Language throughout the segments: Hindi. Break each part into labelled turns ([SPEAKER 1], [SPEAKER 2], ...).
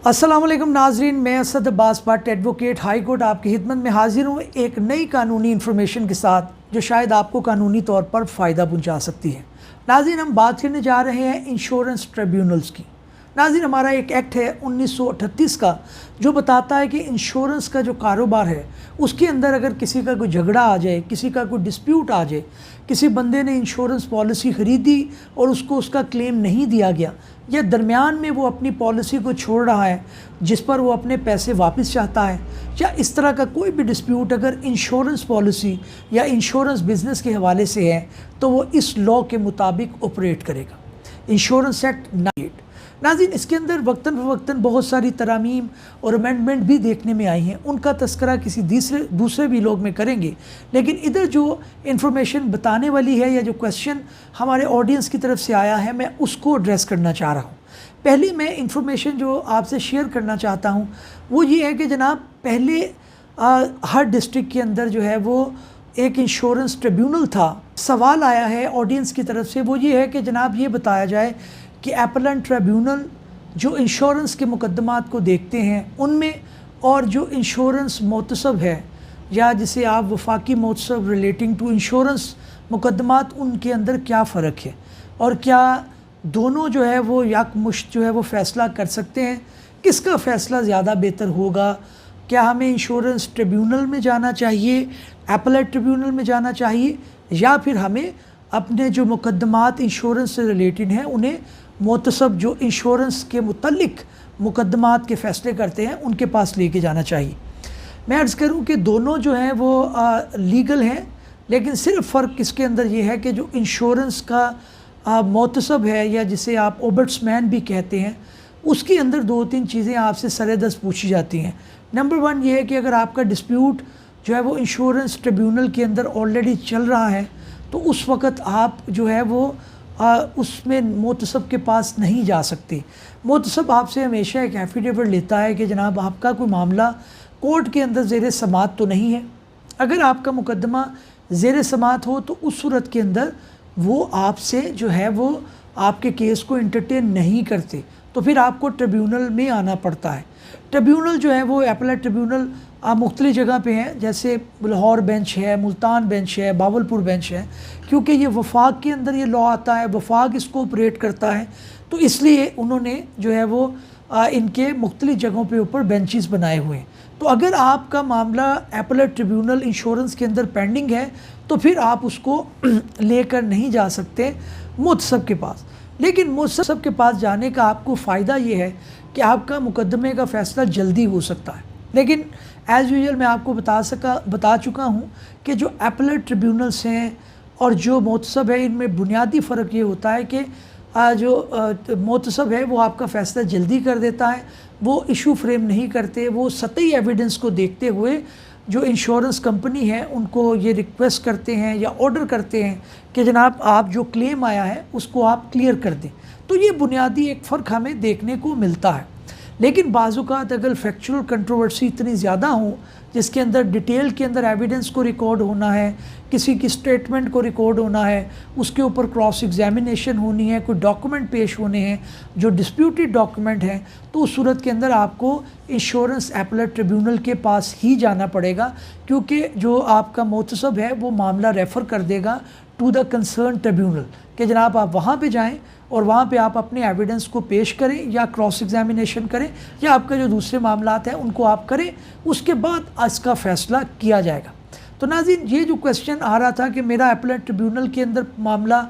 [SPEAKER 1] अस्सलाम वालेकुम नाजरीन, मैं Asad Abbas Bhatt advocate high court आपकी खिदमत में हाजिर हूँ एक नई कानूनी इन्फॉर्मेशन के साथ जो शायद आपको कानूनी तौर पर फ़ायदा पहुँचा सकती है। नाज़रीन, हम बात करने जा रहे हैं इंश्योरेंस ट्रिब्यूनल्स की। नाज़रीन, हमारा एक एक्ट है 1938 का जो बताता है कि इंश्योरेंस का जो कारोबार है उसके अंदर अगर किसी का कोई झगड़ा आ जाए, किसी का कोई डिस्प्यूट आ जाए, किसी बंदे ने इंश्योरेंस पॉलिसी ख़रीदी और उसको उसका क्लेम नहीं दिया गया, या दरमियान में वो अपनी पॉलिसी को छोड़ रहा है जिस पर वो अपने पैसे वापस चाहता है, या इस तरह का कोई भी डिस्प्यूट अगर इंश्योरेंस पॉलिसी या इंश्योरेंस बिज़नेस के हवाले से है तो वो इस लॉ के मुताबिक ऑपरेट करेगा, इंश्योरेंस एक्ट 98। नाज़रीन, इसके अंदर वक्तन फ़वक्तन बहुत सारी तरामीम और अमेंडमेंट भी देखने में आई हैं, उनका तस्करा किसी दूसरे भी लोग में करेंगे। लेकिन इधर जो इन्फॉर्मेशन बताने वाली है या जो क्वेश्चन हमारे ऑडियंस की तरफ से आया है, मैं उसको एड्रेस करना चाह रहा हूँ। पहले मैं इन्फॉर्मेशन जो आपसे शेयर करना चाहता हूँ वो ये है कि जनाब, पहले हर डिस्ट्रिक्ट के अंदर जो है वो एक इंश्योरेंस ट्रिब्यूनल था। सवाल आया है ऑडियंस की तरफ से, वो ये है कि जनाब ये बताया जाए कि एपेलेंट ट्रिब्यूनल जो इंश्योरेंस के मुकदमात को देखते हैं उनमें और जो इंश्योरेंस मोतसब है या जिसे आप वफाकी मोतसब रिलेटिंग टू इंश्योरेंस मुकदमात, उनके अंदर क्या फ़र्क है और क्या दोनों जो है वो यकमुश्त जो है वो फ़ैसला कर सकते हैं, किसका फ़ैसला ज़्यादा बेहतर होगा, क्या हमें इंश्योरेंस ट्रिब्यूनल में जाना चाहिए, एपेलेट ट्रिब्यूनल में जाना चाहिए, या फिर हमें अपने जो मुकदमात इंश्योरेंस से रिलेटेड हैं उन्हें मोतसब जो इंश्योरेंस के मुतल्लिक मुकदमात के फ़ैसले करते हैं उनके पास लेके जाना चाहिए। मैं अर्ज़ करूं कि दोनों जो हैं वो लीगल हैं, लेकिन सिर्फ फ़र्क इसके अंदर ये है कि जो इंश्योरेंस का मोतसब है या जिसे आप ओबट्समैन भी कहते हैं, उसके अंदर दो तीन चीज़ें आपसे सरेदस्त पूछी जाती हैं। नंबर वन ये है कि अगर आपका डिस्प्यूट जो है वो इंश्योरेंस ट्रिब्यूनल के अंदर ऑलरेडी चल रहा है तो उस वक़्त आप जो है वो उसमें मोतसब के पास नहीं जा सकते। मोतसब आपसे हमेशा एक एफिडेविट लेता है कि जनाब आपका कोई मामला कोर्ट के अंदर ज़ेर समात तो नहीं है। अगर आपका मुकदमा ज़ेर समात हो तो उस सूरत के अंदर वो आपसे जो है वो आपके केस को इंटरटेन नहीं करते, तो फिर आपको ट्रिब्यूनल में आना पड़ता है। ट्रिब्यूनल जो है वो एपेलेट ट्रिब्यूनल मुख्तलिफ़ जगह पे हैं, जैसे लाहौर बेंच है, मुल्तान बेंच है, बावलपुर बेंच है। क्योंकि ये वफाक के अंदर ये लॉ आता है, वफाक इसको ऑपरेट करता है, तो इसलिए उन्होंने जो है वो इनके मुख्तलिफ़ जगहों पे ऊपर बेंचेस बनाए हुए हैं। तो अगर आपका मामला एपेलेट ट्रिब्यूनल इंश्योरेंस के अंदर पेंडिंग है तो फिर आप उसको लेकर नहीं जा सकते मुतसब के पास। लेकिन मुतसब के पास जाने का आपको फ़ायदा ये है कि आपका मुकदमे का फ़ैसला जल्दी हो सकता है। लेकिन एज़ यूजुअल मैं आपको बता चुका हूँ कि जो एपेलेट ट्रिब्यूनल्स हैं और जो मोतसब है इनमें बुनियादी फ़र्क ये होता है कि जो मोतसब है वो आपका फ़ैसला जल्दी कर देता है, वो इशू फ्रेम नहीं करते, वो सतही एविडेंस को देखते हुए जो इंश्योरेंस कंपनी है उनको ये रिक्वेस्ट करते हैं या ऑर्डर करते हैं कि जनाब आप जो क्लेम आया है उसको आप क्लियर कर दें। तो ये बुनियादी एक फ़र्क हमें देखने को मिलता है। लेकिन बाज़-औक़ात अगर फैक्चुअल कंट्रोवर्सी इतनी ज़्यादा हो जिसके अंदर डिटेल के अंदर एविडेंस को रिकॉर्ड होना है, किसी की स्टेटमेंट को रिकॉर्ड होना है, उसके ऊपर क्रॉस एग्जामिनेशन होनी है, कोई डॉक्यूमेंट पेश होने हैं जो डिस्प्यूटेड डॉक्यूमेंट हैं, तो उस सूरत के अंदर आपको इंश्योरेंस एपेलेट ट्रिब्यूनल के पास ही जाना पड़ेगा, क्योंकि जो आपका मोतसब है वो मामला रेफ़र कर देगा टू द कंसर्न ट्रिब्यूनल कि जनाब आप वहाँ पे जाएं और वहाँ पे आप अपने एविडेंस को पेश करें या क्रॉस एग्जामिनेशन करें या आपका जो दूसरे मामलात हैं उनको आप करें, उसके बाद इसका फ़ैसला किया जाएगा। तो नाज़रीन, ये जो क्वेश्चन आ रहा था कि मेरा एपेलेट ट्रिब्यूनल के अंदर मामला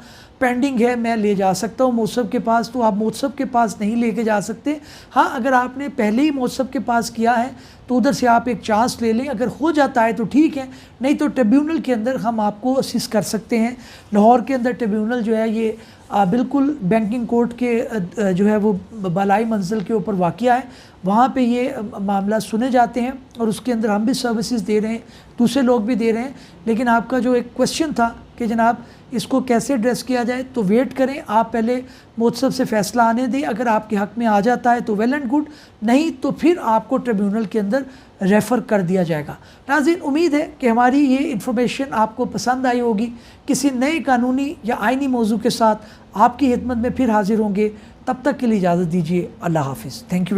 [SPEAKER 1] पेंडिंग है, मैं ले जा सकता हूँ मोतसब के पास, तो आप मोतसब के पास नहीं लेके जा सकते। हाँ, अगर आपने पहले ही मोतसब के पास किया है तो उधर से आप एक चांस ले लें, अगर हो जाता है तो ठीक है, नहीं तो ट्रिब्यूनल के अंदर हम आपको असिस्ट कर सकते हैं। लाहौर के अंदर ट्रिब्यूनल जो है ये बिल्कुल बैंकिंग कोर्ट के जो है वो बालाई मंजिल के ऊपर वाक़या है, वहाँ पे ये मामला सुने जाते हैं और उसके अंदर हम भी सर्विसेज दे रहे हैं, दूसरे लोग भी दे रहे हैं। लेकिन आपका जो एक क्वेश्चन था कि जनाब इसको कैसे एड्रेस किया जाए, तो वेट करें, आप पहले मोतसब से फ़ैसला आने दें। अगर आपके हक़ में आ जाता है तो वेल एंड गुड, नहीं तो फिर आपको ट्रिब्यूनल के अंदर रेफ़र कर दिया जाएगा। नाज़रीन, उम्मीद है कि हमारी ये इन्फॉर्मेशन आपको पसंद आई होगी। किसी नए कानूनी या आइनी मौजू के साथ आपकी खिदमत में फिर हाज़िर होंगे, तब तक के लिए इजाज़त दीजिए। अल्लाह हाफ़िज़। Thank you.